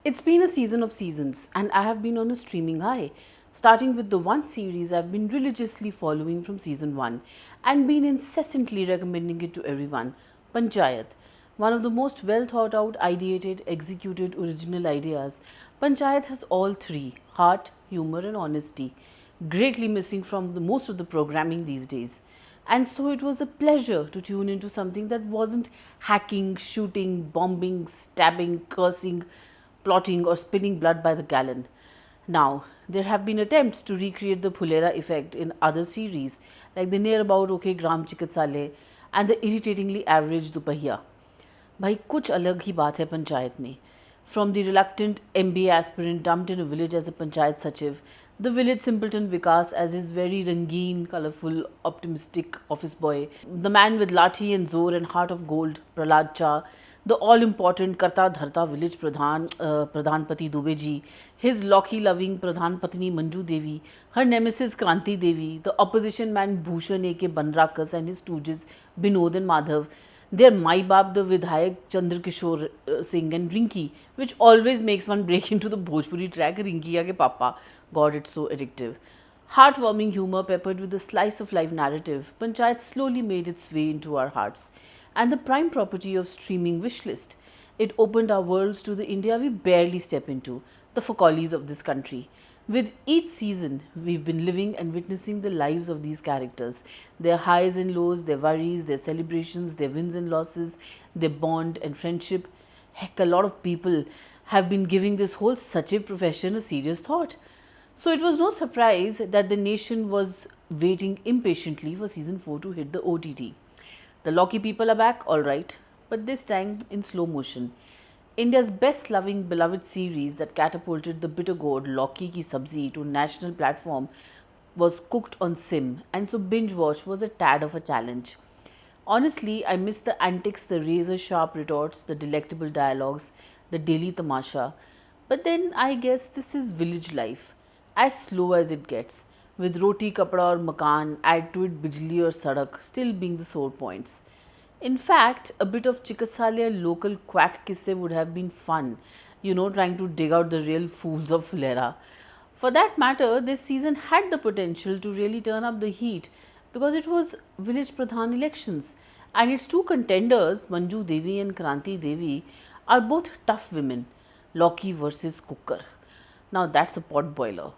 It's been a season of seasons, and I have been on a streaming high. Starting with the one series I've been religiously following from season 1 and been incessantly recommending it to everyone, Panchayat. One of the most well thought out, ideated, executed original ideas. Panchayat has all three: heart, humor, and honesty, greatly missing from most of the programming these days. And so it was a pleasure to tune into something that wasn't hacking, shooting, bombing, stabbing, cursing, plotting, or spilling blood by the gallon. Now, there have been attempts to recreate the Phulera effect in other series, like the near about OK Gram Chikitsalay and the irritatingly average Dupahia. भाई कुछ अलग ही बात है पंचायत में. From the reluctant MBA aspirant dumped in a village as a panchayat sachiv, the village simpleton Vikas as his very rangeen, colourful, optimistic office boy, the man with lathi and zor and heart of gold, Prahlad Cha, the all-important Karta Dharta village Pradhanpati Dubey ji, his Loki-loving Pradhan Patni Manju Devi, her nemesis Kranti Devi, the opposition man Bhushan A.K. Banrakas and his stooges Binod and Madhav, their My Baap, the Vidhayak Chandra Kishore Singh and Rinki, which always makes one break into the Bhojpuri track Rinkiya ke Papa. God, it's so addictive. Heartwarming humor peppered with a slice of life narrative, Panchayat slowly made its way into our hearts. And the prime property of streaming wishlist, it opened our worlds to the India we barely step into, the Focollies of this country. With each season, we've been living and witnessing the lives of these characters, their highs and lows, their worries, their celebrations, their wins and losses, their bond and friendship. Heck, a lot of people have been giving this whole Sachiv profession a serious thought. So it was no surprise that the nation was waiting impatiently for season 4 to hit the OTT. The Loki people are back, alright, but this time in slow motion. India's best loving beloved series that catapulted the bitter gourd Loki ki sabzi to national platform was cooked on sim, and so binge watch was a tad of a challenge. Honestly, I miss the antics, the razor sharp retorts, the delectable dialogues, the daily tamasha. But then I guess this is village life, as slow as it gets, with roti, kapda, or makan, add to it bijli or sadak still being the sore points. In fact, a bit of Chikatsalia local quack kisse would have been fun, trying to dig out the real fools of Fulera. For that matter, this season had the potential to really turn up the heat because it was village pradhan elections and its two contenders, Manju Devi and Kranti Devi, are both tough women, Loki versus Cooker. Now that's a pot boiler.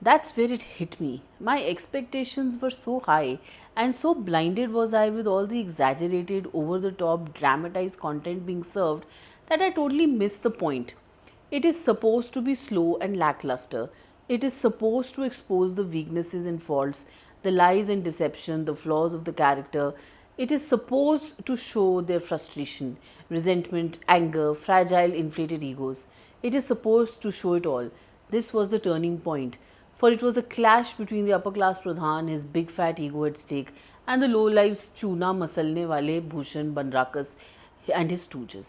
That's where it hit me. My expectations were so high, and so blinded was I with all the exaggerated, over the top, dramatized content being served that I totally missed the point. It is supposed to be slow and lackluster. It is supposed to expose the weaknesses and faults, the lies and deception, the flaws of the character. It is supposed to show their frustration, resentment, anger, fragile, inflated egos. It is supposed to show it all. This was the turning point, for it was a clash between the upper class Pradhan, his big fat ego at stake, and the low lives Chuna Masalne Wale Bhushan Banrakas and his stooges.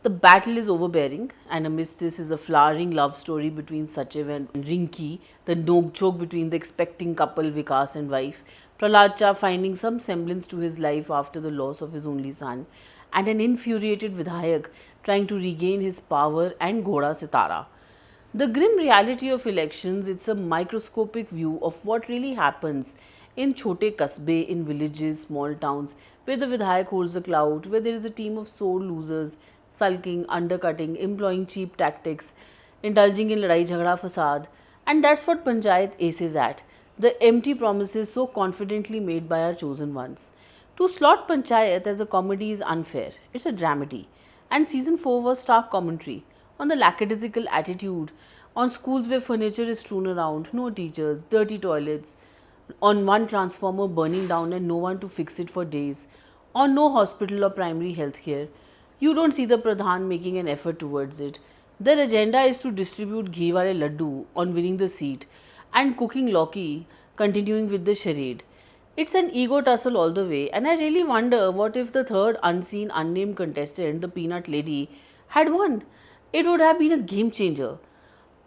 The battle is overbearing, and amidst this is a flowering love story between Sachiv and Rinki, the nokchok between the expecting couple Vikas and wife, Prahlad Cha finding some semblance to his life after the loss of his only son, and an infuriated Vidhayak trying to regain his power and Ghoda Sitara. The grim reality of elections, it's a microscopic view of what really happens in chote kasbe, in villages, small towns, where the Vidhayak holds the clout, where there is a team of sore losers, sulking, undercutting, employing cheap tactics, indulging in ladai jhagda fasad. And that's what Panchayat aces at, the empty promises so confidently made by our chosen ones. To slot Panchayat as a comedy is unfair, it's a dramedy. And season 4 was stark commentary on the lackadaisical attitude, on schools where furniture is strewn around, no teachers, dirty toilets, on one transformer burning down and no one to fix it for days, on no hospital or primary health care. You don't see the Pradhan making an effort towards it. Their agenda is to distribute ghee wale laddu on winning the seat and cooking Loki, continuing with the charade. It's an ego tussle all the way, and I really wonder what if the third unseen, unnamed contestant, the peanut lady, had won. It would have been a game changer.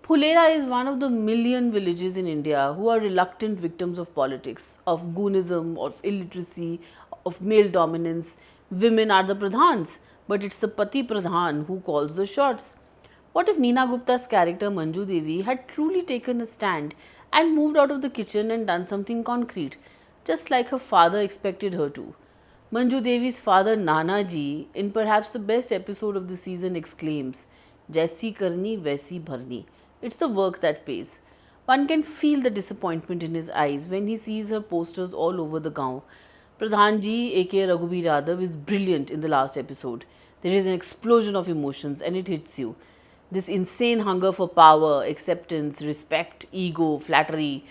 Phulera is one of the million villages in India who are reluctant victims of politics, of goonism, of illiteracy, of male dominance. Women are the pradhans, but it's the pati pradhan who calls the shots. What if Neena Gupta's character Manju Devi had truly taken a stand and moved out of the kitchen and done something concrete, just like her father expected her to? Manju Devi's father Nana Ji, in perhaps the best episode of the season, exclaims, Jaisi karni, vaisi bharni. It's the work that pays. One can feel the disappointment in his eyes when he sees her posters all over the gaon. Pradhan Ji, aka Raghubi Yadav, is brilliant in the last episode. There is an explosion of emotions and it hits you. This insane hunger for power, acceptance, respect, ego, flattery.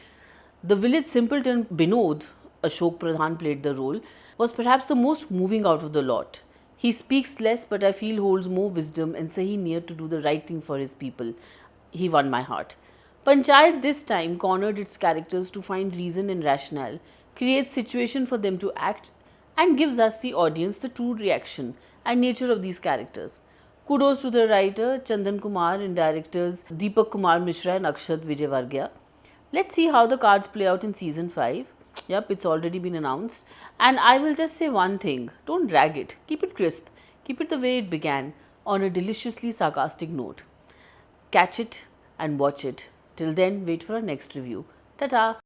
The village simpleton Binod, Ashok Pradhan played the role, was perhaps the most moving out of the lot. He speaks less but I feel holds more wisdom and sahi near to do the right thing for his people. He won my heart. Panchayat this time cornered its characters to find reason and rationale, creates situation for them to act, and gives us the audience the true reaction and nature of these characters. Kudos to the writer Chandan Kumar and directors Deepak Kumar Mishra and Akshat Vijayvargya. Let's see how the cards play out in season 5. Yep, it's already been announced. And I will just say one thing, don't drag it, keep it crisp, keep it the way it began, on a deliciously sarcastic note. Catch it and watch it. Till then, wait for our next review. Ta ta!